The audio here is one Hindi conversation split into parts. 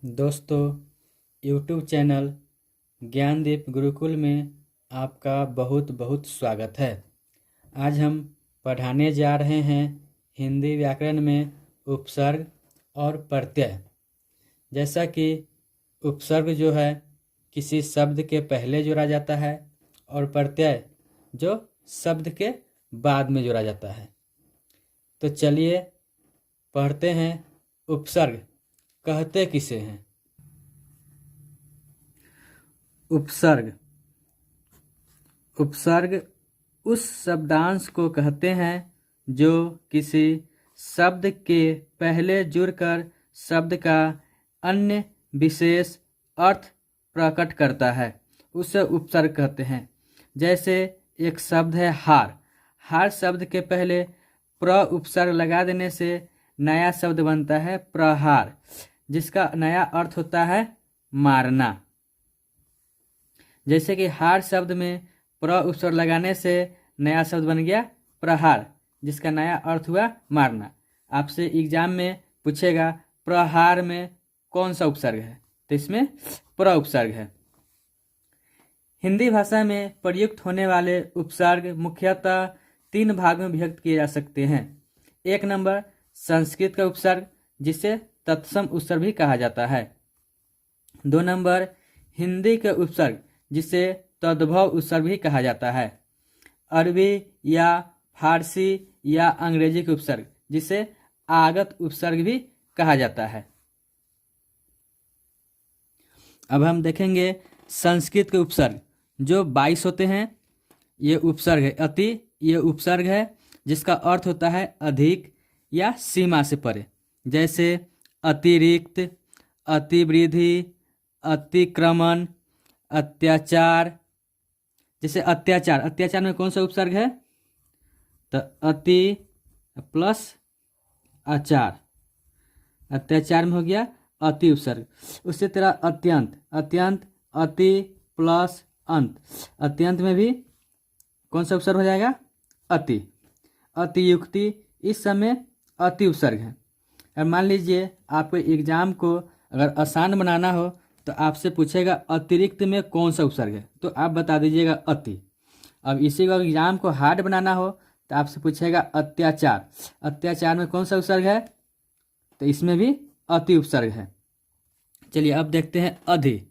दोस्तों, यूट्यूब चैनल ज्ञानदीप गुरुकुल में आपका बहुत बहुत स्वागत है। आज हम पढ़ाने जा रहे हैं हिंदी व्याकरण में उपसर्ग और प्रत्यय। जैसा कि उपसर्ग जो है किसी शब्द के पहले जोड़ा जाता है और प्रत्यय जो शब्द के बाद में जोड़ा जाता है। तो चलिए पढ़ते हैं। उपसर्ग कहते किसे हैं? उपसर्ग उपसर्ग उस शब्दांश को कहते हैं जो किसी शब्द के पहले जुड़कर शब्द का अन्य विशेष अर्थ प्रकट करता है, उसे उपसर्ग कहते हैं। जैसे एक शब्द है हार। हार शब्द के पहले प्र उपसर्ग लगा देने से नया शब्द बनता है प्रहार, जिसका नया अर्थ होता है मारना। जैसे कि हार शब्द में प्र उपसर्ग लगाने से नया शब्द बन गया प्रहार, जिसका नया अर्थ हुआ मारना। आपसे एग्जाम में पूछेगा प्रहार में कौन सा उपसर्ग है, तो इसमें प्र उपसर्ग है। हिंदी भाषा में प्रयुक्त होने वाले उपसर्ग मुख्यतः 3 भाग में विभक्त किए जा सकते हैं। 1 नंबर संस्कृत का उपसर्ग, जिसे तत्सम उपसर्ग भी कहा जाता है। 2 नंबर हिंदी के उपसर्ग, जिसे तद्भव उपसर्ग भी कहा जाता है। अरबी या फारसी या अंग्रेजी के उपसर्ग, जिसे आगत उपसर्ग भी कहा जाता है। अब हम देखेंगे संस्कृत के उपसर्ग, जो 22 होते हैं। ये उपसर्ग है अति, ये उपसर्ग है जिसका अर्थ होता है अधिक या सीमा से परे। जैसे अतिरिक्त, अतिवृद्धि, अतिक्रमण, अत्याचार। जैसे अत्याचार, अत्याचार में कौन सा उपसर्ग है? तो अति प्लस आचार, अत्याचार में हो गया अति उपसर्ग। उसी तरह अत्यंत, अत्यंत अति प्लस अंत, अत्यंत में भी कौन सा उपसर्ग हो जाएगा? अति। अतियुक्ति, इस समय अति उपसर्ग है। अब मान लीजिए आपको एग्जाम को अगर आसान बनाना हो तो आपसे पूछेगा अतिरिक्त में कौन सा उपसर्ग है, तो आप बता दीजिएगा अति। अब इसी को एग्जाम को हार्ड बनाना हो तो आपसे पूछेगा अत्याचार। अत्याचार में कौन सा उपसर्ग है? तो इसमें भी अति उपसर्ग है। चलिए अब देखते हैं अधि।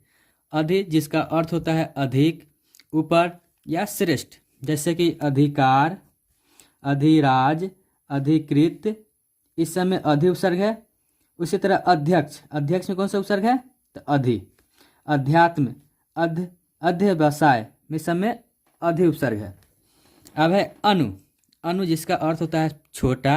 अधि जिसका अर्थ होता है अधिक, ऊपर या श्रेष्ठ। जैसे कि अधिकार, अधिराज, अधिकृत, इस समय अधि उपसर्ग है। उसी तरह अध्यक्ष, अध्यक्ष में कौन सा उपसर्ग है? तो अधि। अध्यात्म, अध्यवसाय में समय अधि उपसर्ग है। अब है अनु। अनु जिसका अर्थ होता है छोटा,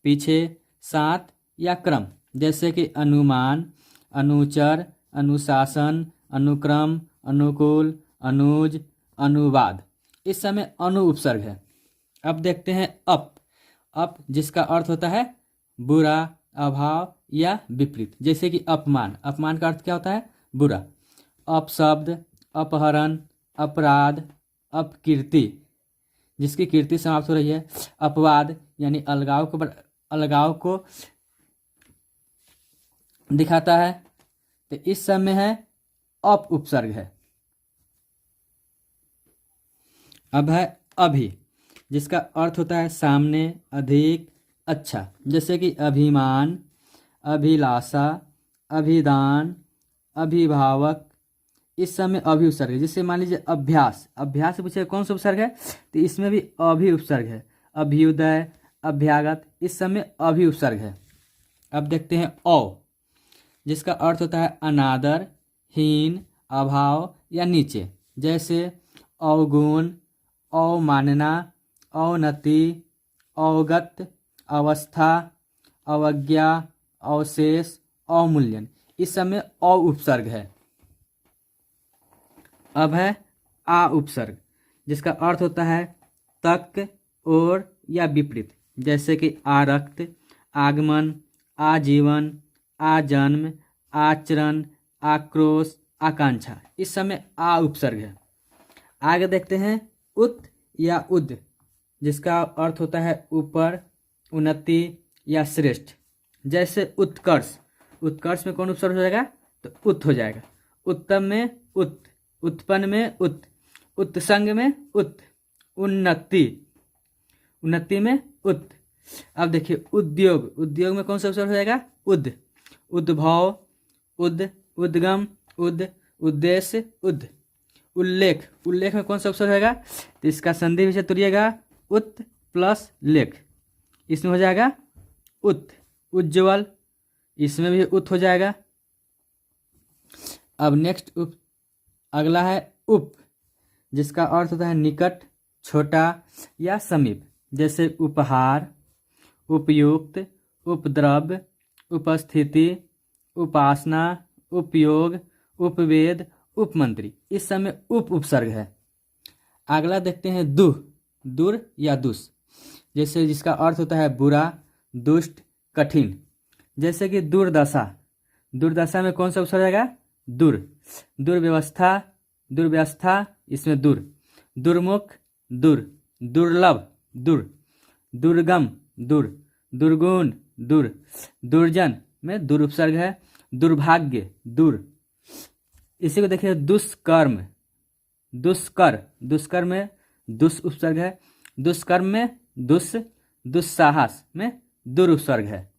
पीछे, साथ या क्रम। जैसे कि अनुमान, अनुचर, अनुशासन, अनुक्रम, अनुकूल, अनुज, अनुवाद, इस समय अनु उपसर्ग है। अब देखते हैं अप। अप जिसका अर्थ होता है बुरा, अभाव या विपरीत। जैसे कि अपमान, अपमान का अर्थ क्या होता है? बुरा। अपशब्द, अपहरण, अपराध, अपकीर्ति, जिसकी कीर्ति समाप्त हो रही है। अपवाद यानी अलगाव को दिखाता है, तो इस समय है अप उपसर्ग है। अब है अभि, जिसका अर्थ होता है सामने, अधिक, अच्छा। जैसे कि अभिमान, अभिलाषा, अभिदान, अभिभावक, इस समय अभि उपसर्ग है। जिससे मान लीजिए अभ्यास, अभ्यास से पूछे कौन सा उपसर्ग है, तो इसमें भी अभि उपसर्ग है। अभ्युदय, अभ्यागत, इस समय अभि उपसर्ग है। अब देखते हैं औ, जिसका अर्थ होता है अनादर, हीन, अभाव या नीचे। जैसे अवगुण, अवमानना, अवनति, अवगत, अवस्था, अवज्ञा, अवशेष, अवमूल्यन, इस समय अ उपसर्ग है। अब है आ उपसर्ग, जिसका अर्थ होता है तक, और या विपरीत। जैसे कि आरक्त, आगमन, आजीवन, आजन्म, आचरण, आक्रोश, आकांक्षा, इस समय आ उपसर्ग है। आगे देखते हैं उत या उद, जिसका अर्थ होता है ऊपर, उन्नति या श्रेष्ठ। जैसे उत्कर्ष, उत्कर्ष में कौन उपसर्ग हो जाएगा? तो उत हो जाएगा। उत्तम में उत, उत्पन्न में उत, उत्संग में उत, उन्नति, उन्नति में उत। अब देखिए उद्योग, उद्योग में कौन सा उपसर्ग हो जाएगा? उद, उद्भव, उद, उद्गम, उद, उद्देश्य, उद। उल्लेख, उल्लेख में कौन सा उपसर्ग रहेगा? तो इसका संधि विषय तुरिएगा उत प्लस लेख, इसमें हो जाएगा उत। उज्ज्वल, इसमें भी उत हो जाएगा। अब नेक्स्ट अगला है उप, जिसका अर्थ होता है निकट, छोटा या समीप। जैसे उपहार, उपयुक्त, उपद्रव, उपस्थिति, उपासना, उपयोग, उपवेद, उपमंत्री। इस समय उप उपसर्ग है। अगला देखते हैं दुह, दूर या दुष, जैसे जिसका अर्थ होता है बुरा, दुष्ट, कठिन। जैसे कि दुर्दशा, दुर्दशा में कौन सा उपसर्ग रहेगा? दुर। दुर्व्यवस्था, दुर्व्यवस्था, इसमें दुर। दुर्मुख, दुर। दुर्लभ, दुर। दुर्गम, दुर। दुर्गुण, दुर। दुर्जन में दुर उपसर्ग है। दुर्भाग्य, दुर। इसी को देखिए दुष्कर्म, दुष्कर, दुष्कर में दुष उपसर्ग है। दुष्कर्म में दुष, दुस्साहस में दुर उपसर्ग है।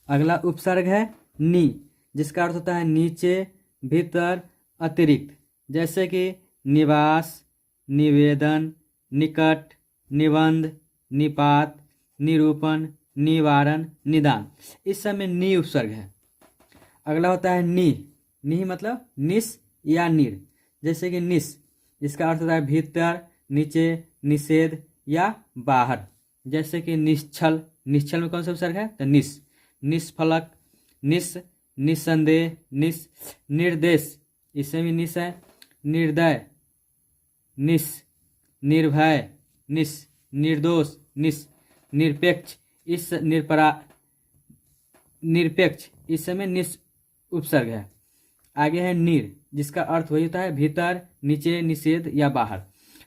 अगला उपसर्ग है नी, जिसका अर्थ होता है नीचे, भीतर, अतिरिक्त। जैसे कि निवास, निवेदन, निकट, निबंध, निपात, निरूपण, निवारण, निदान। इस समय नी उपसर्ग है। अगला होता है नि, नि मतलब निस या निर। जैसे कि निस, जिसका अर्थ होता है भीतर, नीचे, निषेध या बाहर। जैसे कि निश्चल, निश्चल में कौन सा उपसर्ग है? तो निस। निष्फलक, निस, निस्संदेह, निस। निर्देश, इसमें भी निस है। निर्दय, निस। निर्भय, निस। निर्दोष, निस। निरपेक्ष, इस निरपेक्ष, इस समय निस उपसर्ग है। आगे है निर, जिसका अर्थ वही होता है भीतर, नीचे, निषेध या बाहर।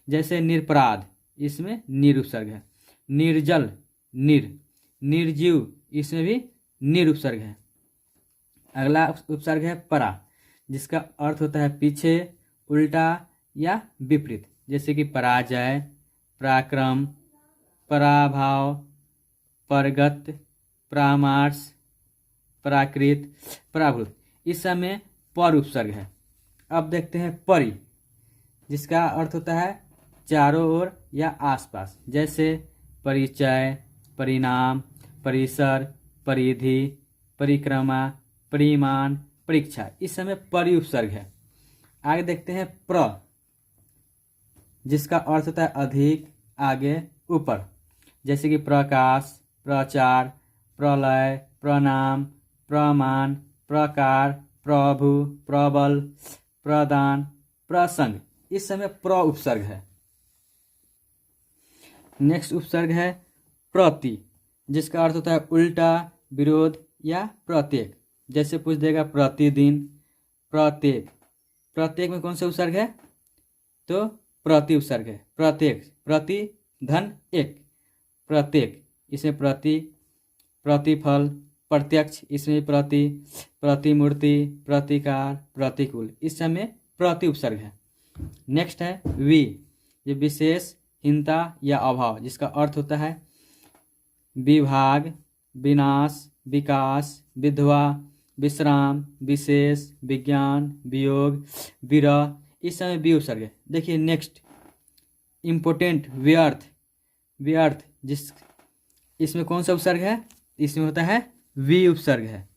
जैसे निरपराध, इसमें निर उपसर्ग है। निर्जल, निर। निर्जीव, इसमें भी निर उपसर्ग है। अगला उपसर्ग है परा, जिसका अर्थ होता है पीछे, उल्टा या विपरीत। जैसे कि पराजय, पराक्रम, पराभाव, परगत, परामर्श, प्राकृत, पराभूत। इस समय पर उपसर्ग है। अब देखते हैं परि, जिसका अर्थ होता है चारों ओर या आसपास। जैसे परिचय, परिणाम, परिसर, परिधि, परिक्रमा, परिमाण, परीक्षा। इस समय परि उपसर्ग है। आगे देखते हैं प्र, जिसका अर्थ होता है अधिक, आगे, ऊपर। जैसे कि प्रकाश, प्रचार, प्रलय, प्रणाम, प्रमाण, प्रकार, प्रभु, प्रबल, प्रदान, प्रसंग। इस समय प्र उपसर्ग है। नेक्स्ट उपसर्ग है प्रति, जिसका अर्थ होता है उल्टा, विरोध या प्रत्येक। जैसे पूछ देगा प्रतिदिन, प्रत्येक। प्रत्येक में कौन सा उपसर्ग है? तो प्रति उपसर्ग है। प्रत्येक, प्रति धन एक, प्रत्येक। इसमें प्रति, प्रतिफल, प्रत्यक्ष, इसमें प्रति, प्रतिमूर्ति, प्रतिकार, प्रतिकूल। इस समय प्रति उपसर्ग है। नेक्स्ट है वि, ये विशेष, हीनता या अभाव, जिसका अर्थ होता है विभाग, विनाश, विकास, विधवा, विश्राम, विशेष, विज्ञान, वियोग, विरह। इस समय वि उपसर्ग है। देखिए नेक्स्ट इम्पोर्टेंट व्यर्थ, व्यर्थ, जिस इसमें कौन सा उपसर्ग है? इसमें होता है वि उपसर्ग है।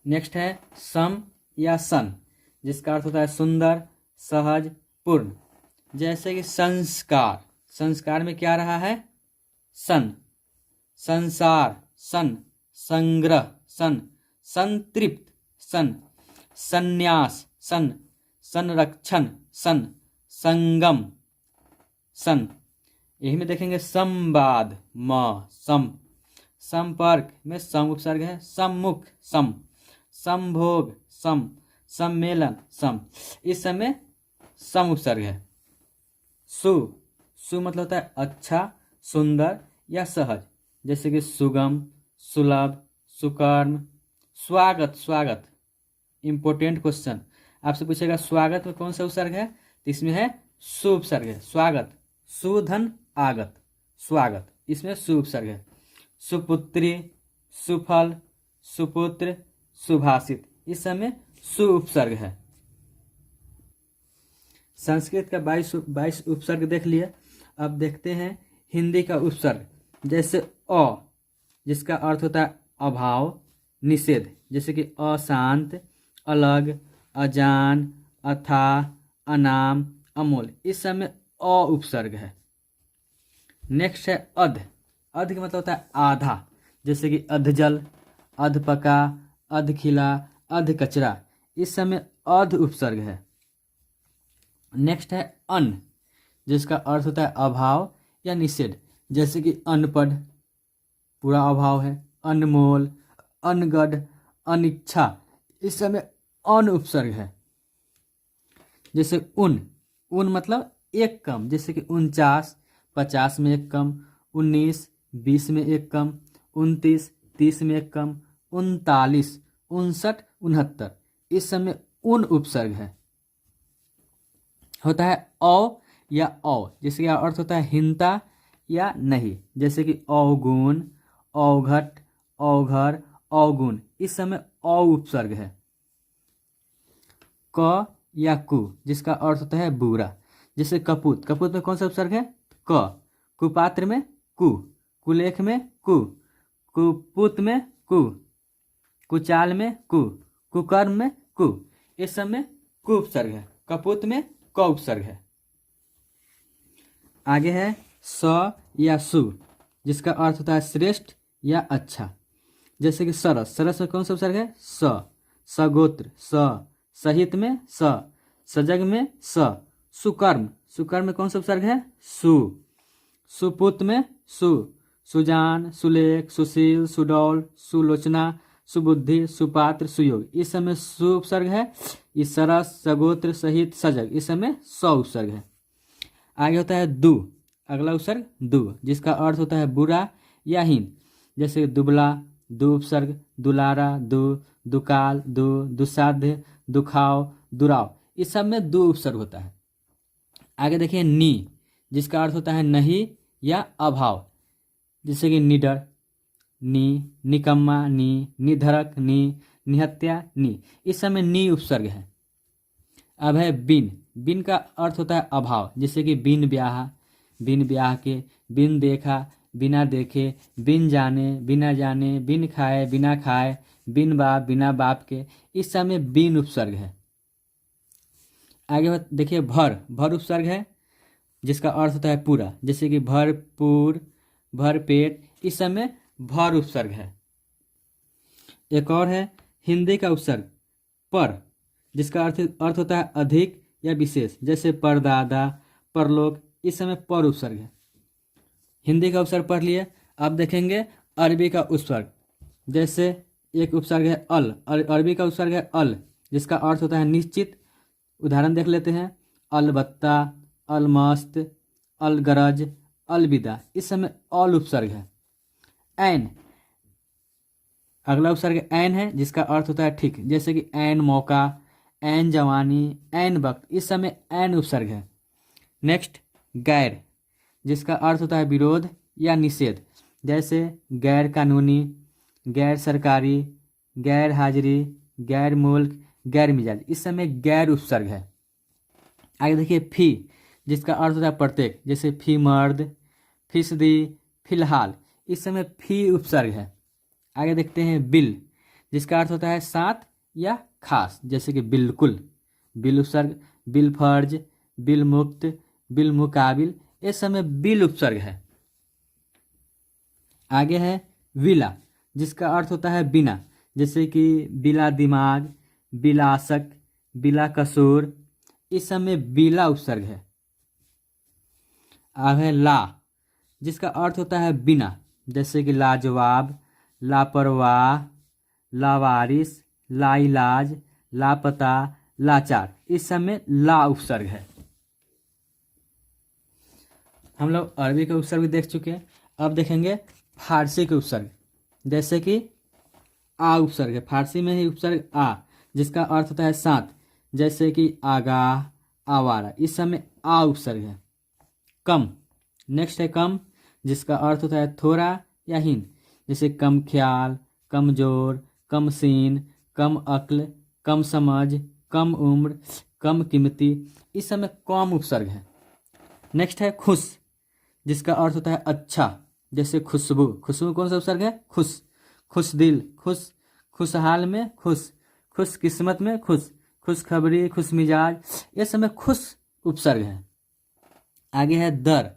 नेक्स्ट है सम या सन, जिसका अर्थ होता है सुंदर, सहज, पूर्ण। जैसे कि संस्कार, संस्कार में क्या रहा है? सन। संसार, सन। संग्रह, सन। संतृप्त, सन। संन्यास, सन। संरक्षण, सन। संगम, सन। यही में देखेंगे संवाद, म, सम। संपर्क में सम उपसर्ग है। सम्मुख, सम। संभोग, सम। सम्मेलन, सम। इस समय सम उपसर्ग है। सु, सु मतलब होता है अच्छा, सुंदर या सहज। जैसे कि सुगम, सुलभ, सुकर्म। स्वागत, स्वागत इंपॉर्टेंट क्वेश्चन आपसे पूछेगा, स्वागत में कौन सा उपसर्ग है? तो इसमें है सु उपसर्ग है। स्वागत, सुधन आगत, स्वागत, इसमें सु उपसर्ग है। सुपुत्री, सुफल, सुपुत्र, सुभाषित, इस समय सु उपसर्ग है। संस्कृत का 22 उपसर्ग देख लिए। अब देखते हैं हिंदी का उपसर्ग। जैसे अ, जिसका अर्थ होता है अभाव, निषेध, जैसे कि अशांत, अलग, अजान, अथाह, अनाम, अमोल, इस समय अ उपसर्ग है। नेक्स्ट है अध। अध का मतलब होता है आधा, जैसे कि अधजल, अधपका, अधखिला, अधकचरा, इस समय अध उपसर्ग है। नेक्स्ट है अन, जिसका अर्थ होता है अभाव या निषेध, जैसे कि अनपढ़, पूरा अभाव है। अनमोल, अनगढ़, अनिच्छा, इस समय अन उपसर्ग है। जैसे उन, उन मतलब एक कम, जैसे कि 49, 50 में एक कम, 19, 20 में एक कम, 29, 30 में एक कम, 39, 59, 69, इस समय उन उपसर्ग है। होता है औ या औ, जिसका अर्थ होता है हीनता या नहीं, जैसे कि अवगुण, अवघट, अवघर, अवगुण, इस समय औ उपसर्ग है। क या कु, जिसका अर्थ होता है बुरा, जैसे कपूत। कपूत में कौन सा उपसर्ग है? क। कुपात्र में कु, कुलेख में कु, कुपुत में कु, कुचाल में कु, कुकर्म में कु, इस समय कु उपसर्ग है। कपूत में क उपसर्ग है। आगे है स या सु, जिसका अर्थ होता है श्रेष्ठ या अच्छा, जैसे कि सरस। सरस में कौन सा उपसर्ग है? स। सगोत्र, स। सहित में स। सजग में स। सुकर्म, सुकर्म में कौन सा उपसर्ग है? सु। सुपुत में सु। सुजान, सुलेख, सुशील, सुडौल, सुलोचना, सुबुद्धि, सुपात्र, सुयोग, इस समय सु उपसर्ग है। इस सरस, सगोत्र, सहित, सजग, इस समय स उपसर्ग है। आगे होता है दु, अगला उपसर्ग दु, जिसका अर्थ होता है बुरा या हीन, जैसे दुबला, दु उपसर्ग, दुलारा, दु, दुकाल, दु, दुसाध्य, दुखाव, दुराव, इस सब में दु उपसर्ग होता है। आगे देखिए नी, जिसका अर्थ होता है नहीं या अभाव, जैसे कि निडर, नी, निकम्मा, नी, निधरक, नी, निहत्या, नी, इस समय नी उपसर्ग है। अब है बिन। बिन का अर्थ होता है अभाव, जैसे कि बिन ब्याह, बिन ब्याह के, बिन देखा, बिना देखे, बिन जाने, बिना जाने, बिन खाए, बिना खाए, बिन बाप, बिना बाप के, इस समय बिन उपसर्ग है। आगे देखिए भर। भर उपसर्ग है, जिसका अर्थ होता है पूरा, जैसे कि भरपूर, भरपेट, इस समय भर उपसर्ग है। एक और है हिंदी का उपसर्ग पर, जिसका अर्थ होता है अधिक या विशेष, जैसे परदादा, परलोक, इस समय पर उपसर्ग है। हिंदी का उपसर्ग पढ़ लिए। अब देखेंगे अरबी का उपसर्ग। जैसे एक उपसर्ग है अल, अरबी का उपसर्ग है अल, जिसका अर्थ होता है निश्चित। उदाहरण देख लेते हैं, अलबत्ता, अलमस्त, अलगरज, अलविदा, इस समय अल उपसर्ग है। ऐन, अगला उपसर्ग ऐन है, जिसका अर्थ होता है ठीक, जैसे कि ऐन मौका, ऐन जवानी, ऐन वक्त, इस समय ऐन उपसर्ग है। नेक्स्ट गैर, जिसका अर्थ होता है विरोध या निषेध, जैसे गैर कानूनी, गैर सरकारी, गैर हाजिरी, गैर मुल्क, गैर मिजाज, इस समय गैर उपसर्ग है। आगे देखिए फी, जिसका अर्थ होता है प्रत्येक, जैसे फी मर्द, फीसदी, फिलहाल, इस समय फी उपसर्ग है। आगे देखते हैं बिल, जिसका अर्थ होता है साथ या खास, जैसे कि बिल्कुल, बिल उपसर्ग, बिल फर्ज, बिल मुक्त, बिल मुकाबिल, इस समय बिल उपसर्ग है। आगे है विला, जिसका अर्थ होता है बिना, जैसे कि बिला दिमाग, बिलासक, बिला कसूर, इस समय बिला उपसर्ग है। अब है ला, जिसका अर्थ होता है बिना, जैसे कि लाजवाब, लापरवाह, लावारिस, लाइलाज, लापता, लाचार, इस समय ला उपसर्ग है। हम लोग अरबी के उपसर्ग भी देख चुके हैं। अब देखेंगे फारसी के उपसर्ग, जैसे कि आ उपसर्ग है, फारसी में ही उपसर्ग आ, जिसका अर्थ होता है साथ, जैसे कि आगाह, आवारा, इस समय आ उपसर्ग है। कम, नेक्स्ट है कम, जिसका अर्थ होता है थोड़ा या हीन, जैसे कम ख्याल, कमजोर, कम सीन, कम अक्ल, कम समझ, कम उम्र, कम कीमती, इस समय कम उपसर्ग है। नेक्स्ट है खुश, जिसका अर्थ होता है अच्छा, जैसे खुशबू, खुशबू कौन सा उपसर्ग है? खुश, खुश दिल, खुश, खुशहाल में खुश, खुश किस्मत में खुश, खुशखबरी, खुश मिजाज, ये समय खुश उपसर्ग है। आगे है दर,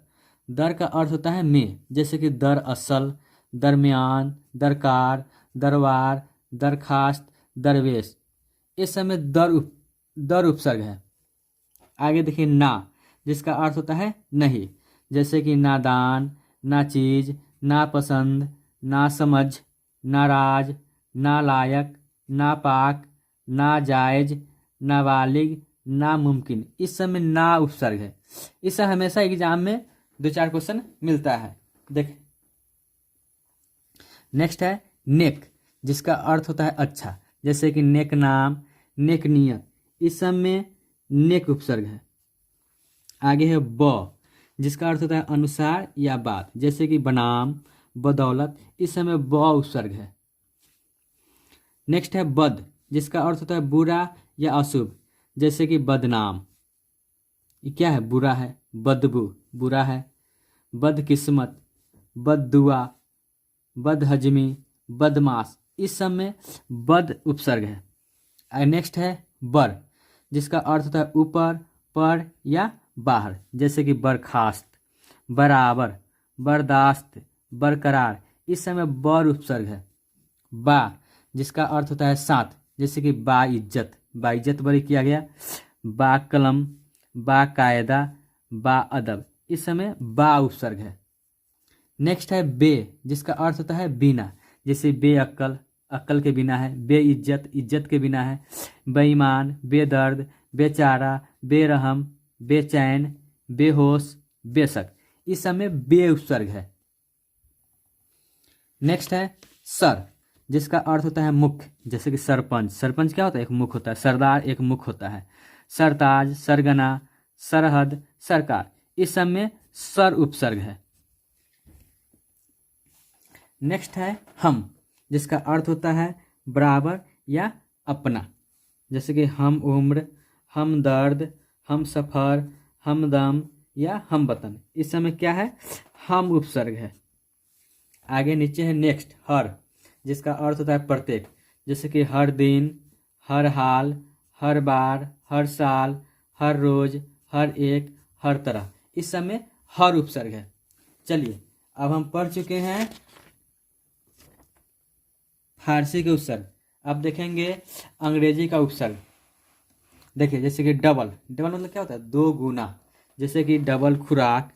दर का अर्थ होता है में, जैसे कि दर असल, दरमियान, दरकार, दरबार, दरखास्त, दरवेश, इस समय दर उपसर्ग है। आगे देखिए ना, जिसका अर्थ होता है नहीं, जैसे कि नादान, नाचीज, नापसंद, नासमझ, नाराज, नालायक, नापाक, नाजायज, नाबालिग, नामुमकिन, इस समय ना उपसर्ग है। इससे हमेशा एग्जाम में 2-4 क्वेश्चन मिलता है। देख नेक्स्ट है नेक, जिसका अर्थ होता है अच्छा, जैसे कि नेक नाम, नेक नियत, इस सब में नेक उपसर्ग है। आगे है ब, जिसका अर्थ होता है अनुसार या बात, जैसे कि बनाम, बदौलत, इस समय ब उपसर्ग है। नेक्स्ट है बद, जिसका अर्थ होता है बुरा या अशुभ, जैसे कि बदनाम, ये क्या है? बुरा है, बदबू बुरा है, बदकिस्मत, बददुआ, बदहजमी, बदमाश, इस सब में बद उपसर्ग है। नेक्स्ट है बर, जिसका अर्थ होता है ऊपर, पर या बाहर, जैसे कि बर्खास्त, बराबर, बर्दाश्त, बरकरार, इस समय बर उपसर्ग है। बा, जिसका अर्थ होता है साथ, जैसे कि बाइज्जत, बाइज्जत बरी किया गया, बा कलम, बा कायदा, बा अदब, इस समय बा उपसर्ग है। नेक्स्ट है बे, जिसका अर्थ होता है बिना, जैसे बेअक्ल, अक्ल के बिना है, बेइज्जत, इज्जत के बिना है, बेईमान, बेदर्द, बेचारा, बेरहम, बेचैन, बेहोश, बेशक, इस समय बे उपसर्ग है। नेक्स्ट है सर, जिसका अर्थ होता है मुख, जैसे कि सरपंच, सरपंच क्या होता है? एक मुख होता है, सरदार एक मुख होता है, सरताज, सरगना, सरहद, सरकार, इस सब में सर उपसर्ग है। नेक्स्ट है हम, जिसका अर्थ होता है बराबर या अपना, जैसे कि हम उम्र, हम दर्द, हम सफ़र, हमदम या हम वतन, इस समय क्या है? हम उपसर्ग है। आगे नीचे है नेक्स्ट हर, जिसका अर्थ होता है प्रत्येक, जैसे कि हर दिन, हर हाल, हर बार, हर साल, हर रोज, हर एक, हर तरह, इस समय हर उपसर्ग है। चलिए अब हम पढ़ चुके हैं फारसी के उपसर्ग, अब देखेंगे अंग्रेजी का उपसर्ग। देखिए जैसे कि डबल, डबल मतलब क्या होता है? 2 गुना, जैसे कि डबल खुराक,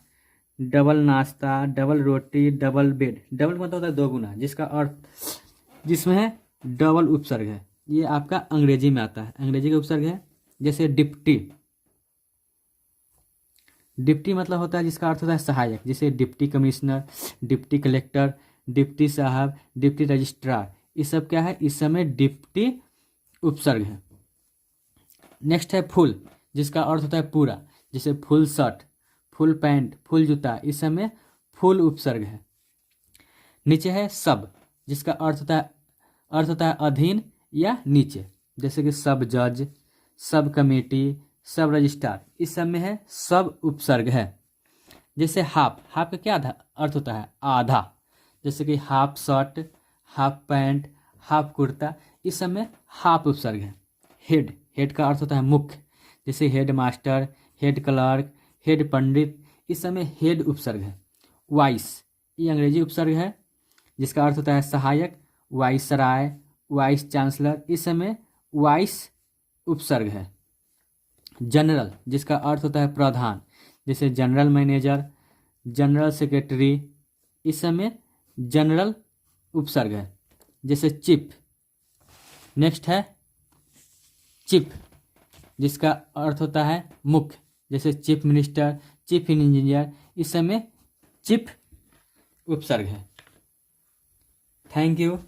डबल नाश्ता, डबल रोटी, डबल बेड, डबल मतलब होता है 2 गुना, जिसका अर्थ जिसमें है डबल उपसर्ग है। ये आपका अंग्रेजी में आता है, अंग्रेजी का उपसर्ग है। जैसे डिप्टी, डिप्टी मतलब होता है जिसका अर्थ होता है सहायक, जैसे deputy commissioner, deputy collector, deputy साहब, डिप्टी रजिस्ट्रार, ये सब क्या है? इस समय डिप्टी उपसर्ग है। नेक्स्ट है फुल, जिसका अर्थ होता है पूरा, जैसे full shirt, full pant, full जूता, इस समय फुल उपसर्ग है। नीचे है सब, जिसका अर्थ होता है अधीन या नीचे, जैसे कि सब जज, सब कमेटी, सब रजिस्ट्रार, इस सब में है सब उपसर्ग है। जैसे हाफ, हाफ का क्या अर्थ होता है? आधा, जैसे कि half shirt, half pant, half kurta, इस सब में हाफ उपसर्ग है। हेड, हेड का अर्थ होता है मुख्य, जैसे head master, head clerk, head पंडित, इस समय हेड उपसर्ग है। वाइस, ये अंग्रेजी उपसर्ग है, जिसका अर्थ होता है सहायक, वाइसराय, वाइस चांसलर, इस समय वाइस उपसर्ग है। जनरल, जिसका अर्थ होता है प्रधान, जैसे जनरल मैनेजर, जनरल सेक्रेटरी, इस समय जनरल उपसर्ग है। जैसे चिफ, नेक्स्ट है चिफ, जिसका अर्थ होता है मुख्य, जैसे चीफ मिनिस्टर, चीफ इंजीनियर, इस समय चिफ उपसर्ग है। Thank you.